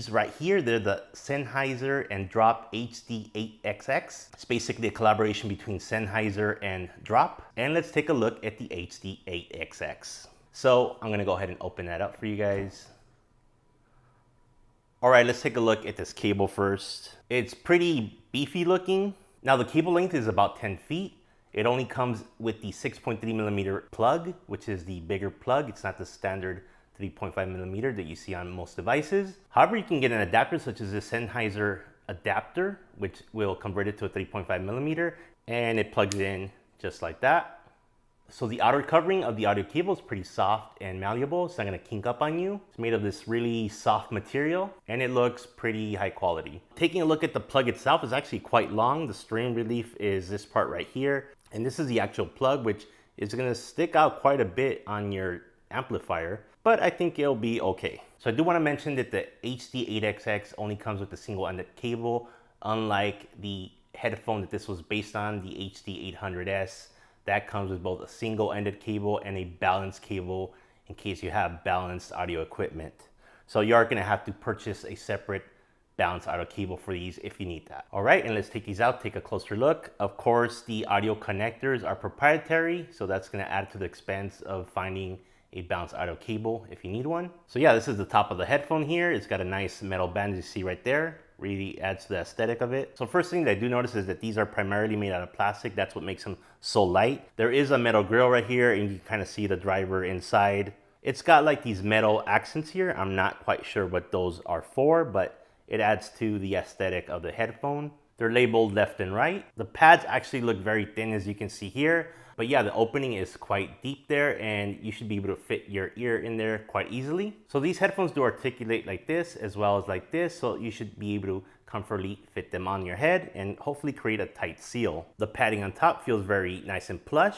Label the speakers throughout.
Speaker 1: these right here, they're the Sennheiser and Drop HD8XX. It's basically a collaboration between Sennheiser and Drop. And let's take a look at the HD8XX. So I'm gonna go ahead and open that up for you guys. All right, let's take a look at this cable first. It's pretty beefy looking. Now the cable length is about 10 feet. It only comes with the 6.3mm plug, which is the bigger plug. It's not the standard 3.5mm that you see on most devices. However, you can get an adapter such as this Sennheiser adapter, which will convert it to a 3.5mm, and it plugs in just like that. So the outer covering of the audio cable is pretty soft and malleable. It's not gonna kink up on you. It's made of this really soft material and it looks pretty high quality. Taking a look at the plug itself is actually quite long. The strain relief is this part right here. And this is the actual plug, which is gonna stick out quite a bit on your amplifier, but I think it'll be okay. So I do wanna mention that the HD8XX only comes with a single-ended cable, unlike the headphone that this was based on, the HD800S. That comes with both a single-ended cable and a balanced cable in case you have balanced audio equipment. So you are gonna have to purchase a separate balanced audio cable for these if you need that. All right, and let's take these out, take a closer look. Of course, the audio connectors are proprietary, so that's gonna add to the expense of finding a balanced audio cable if you need one. So yeah, this is the top of the headphone here. It's got a nice metal band you see right there. Really adds to the aesthetic of it. So first thing that I do notice is that these are primarily made out of plastic. That's what makes them so light. There is a metal grill right here and you can kind of see the driver inside. It's got like these metal accents here. I'm not quite sure what those are for, but it adds to the aesthetic of the headphone. They're labeled left and right. The pads actually look very thin as you can see here. But yeah, the opening is quite deep there and you should be able to fit your ear in there quite easily. So these headphones do articulate like this as well as like this. So you should be able to comfortably fit them on your head and hopefully create a tight seal. The padding on top feels very nice and plush.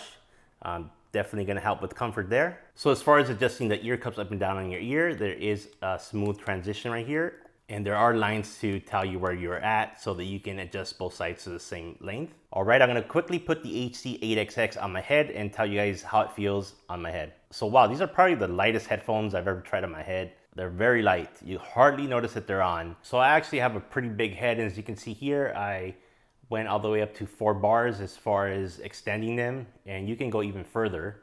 Speaker 1: Definitely gonna help with comfort there. So as far as adjusting the ear cups up and down on your ear, there is a smooth transition right here. And there are lines to tell you where you're at so that you can adjust both sides to the same length. All right, I'm gonna quickly put the HD8XX on my head and tell you guys how it feels on my head. So wow, these are probably the lightest headphones I've ever tried on my head. They're very light. You hardly notice that they're on. So I actually have a pretty big head, and as you can see here, I went all the way up to 4 bars as far as extending them, and you can go even further.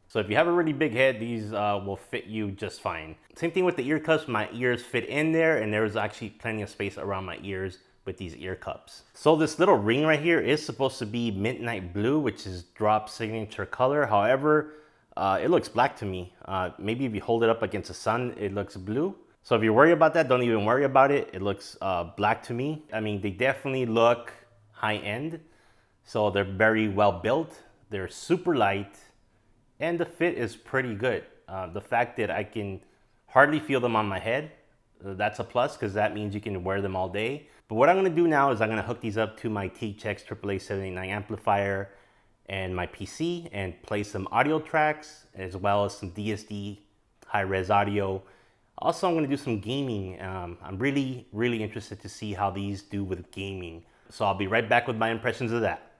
Speaker 1: So if you have a really big head, these will fit you just fine. Same thing with the ear cups. My ears fit in there and there's actually plenty of space around my ears with these ear cups. So this little ring right here is supposed to be midnight blue, which is Drop's signature color. However, it looks black to me. Maybe if you hold it up against the sun, it looks blue. So if you're worried about that, don't even worry about it. It looks black to me. I mean, they definitely look high end. So they're very well built. They're super light. And the fit is pretty good. The fact that I can hardly feel them on my head, that's a plus because that means you can wear them all day. But what I'm gonna do now is I'm gonna hook these up to my TTT AAA789 amplifier and my PC and play some audio tracks as well as some DSD high-res audio. Also, I'm gonna do some gaming. I'm really interested to see how these do with gaming. So I'll be right back with my impressions of that.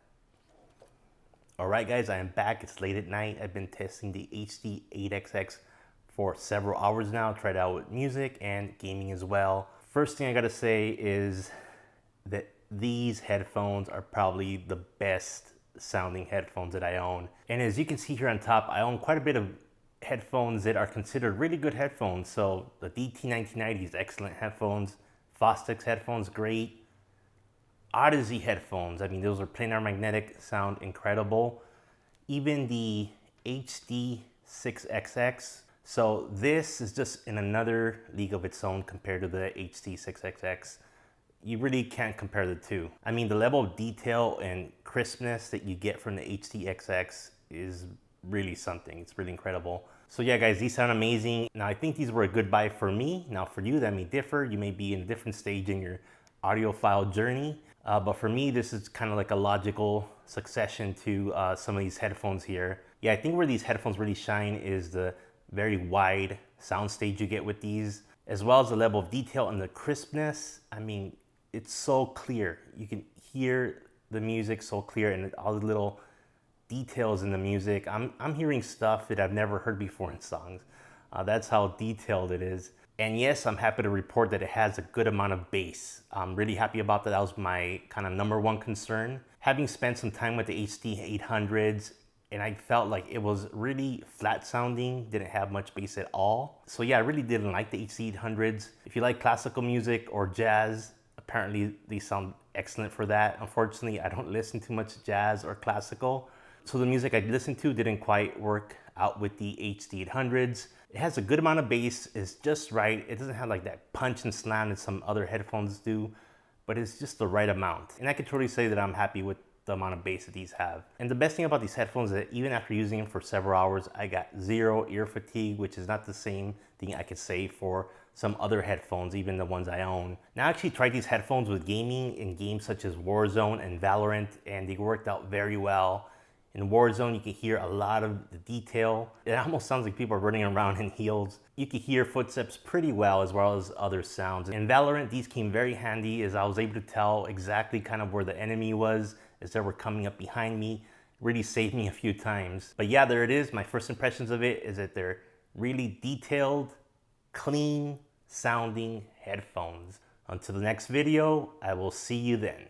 Speaker 1: All right, guys, I am back. It's late at night. I've been testing the HD8XX for several hours now. Tried out with music and gaming as well. First thing I gotta say is that these headphones are probably the best sounding headphones that I own. And as you can see here on top, I own quite a bit of headphones that are considered really good headphones. So the DT1990 is excellent headphones. Fostex headphones, great. Odyssey headphones, I mean, those are planar magnetic, sound incredible. Even the HD6XX. So this is just in another league of its own compared to the HD6XX. You really can't compare the two. I mean, the level of detail and crispness that you get from the HDXX is really something. It's really incredible. So yeah, guys, these sound amazing. Now, I think these were a good buy for me. Now, for you, that may differ. You may be in a different stage in your audiophile journey. But for me, this is kind of like a logical succession to some of these headphones here. Yeah, I think where these headphones really shine is the very wide soundstage you get with these, as well as the level of detail and the crispness. I mean, it's so clear. You can hear the music so clear and all the little details in the music. I'm hearing stuff that I've never heard before in songs. That's how detailed it is. And yes, I'm happy to report that it has a good amount of bass. I'm really happy about that. That was my kind of #1 concern. Having spent some time with the HD 800s, and I felt like it was really flat sounding, didn't have much bass at all. So yeah, I really didn't like the HD 800s. If you like classical music or jazz, apparently they sound excellent for that. Unfortunately, I don't listen to much jazz or classical, so the music I listened to didn't quite work out with the HD 800s. It has a good amount of bass, it's just right. It doesn't have like that punch and slam that some other headphones do, but it's just the right amount. And I can totally say that I'm happy with the amount of bass that these have. And the best thing about these headphones is that even after using them for several hours, I got zero ear fatigue, which is not the same thing I could say for some other headphones, even the ones I own. Now I actually tried these headphones with gaming in games such as Warzone and Valorant, and they worked out very well. In Warzone, you can hear a lot of the detail. It almost sounds like people are running around in heels. You can hear footsteps pretty well as other sounds. In Valorant, these came very handy as I was able to tell exactly kind of where the enemy was as they were coming up behind me. Really saved me a few times. But yeah, there it is. My first impressions of it is that they're really detailed, clean sounding headphones. Until the next video, I will see you then.